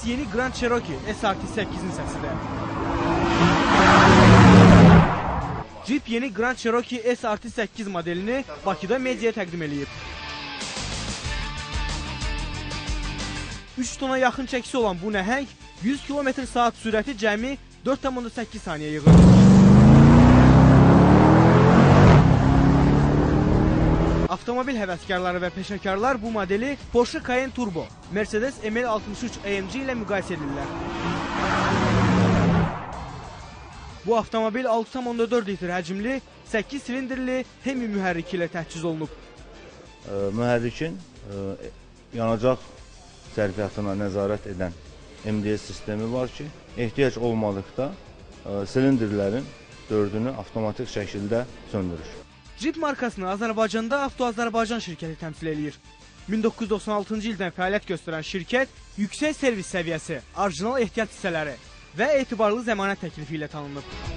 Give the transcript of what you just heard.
Səs yeni Grand Cherokee SRT8-in səsidir. Jeep yeni Grand Cherokee SRT8 modelini Bakıda mediaya təqdim edib. 3 tona yaxın çəkisi olan bu nəhəng 100 km/saat sürəti cəmi 4,8 saniyə yığır. Avtomobil həvəskarları və peşəkarlar bu modeli Porsche Cayenne Turbo, Mercedes ML63 AMG ilə müqayisə edirlər. Bu avtomobil 6,4 litr həcmli, 8 silindirli Hemi mühərriki ilə təchiz olunub. Mühərrikin yanacaq sərfiyyatına nəzarət edən MDS sistemi var ki, ehtiyac olmadıqda silindirlərin 4-ünü avtomatik şəkildə söndürür. Jeep markasını Azərbaycanda Avto Azərbaycan şirkəti təmsil edir. 1996-cı ildən fəaliyyət göstərən şirkət yüksək servis səviyyəsi, orijinal ehtiyat hissələri və etibarlı zəmanət təklifi ilə tanınıb.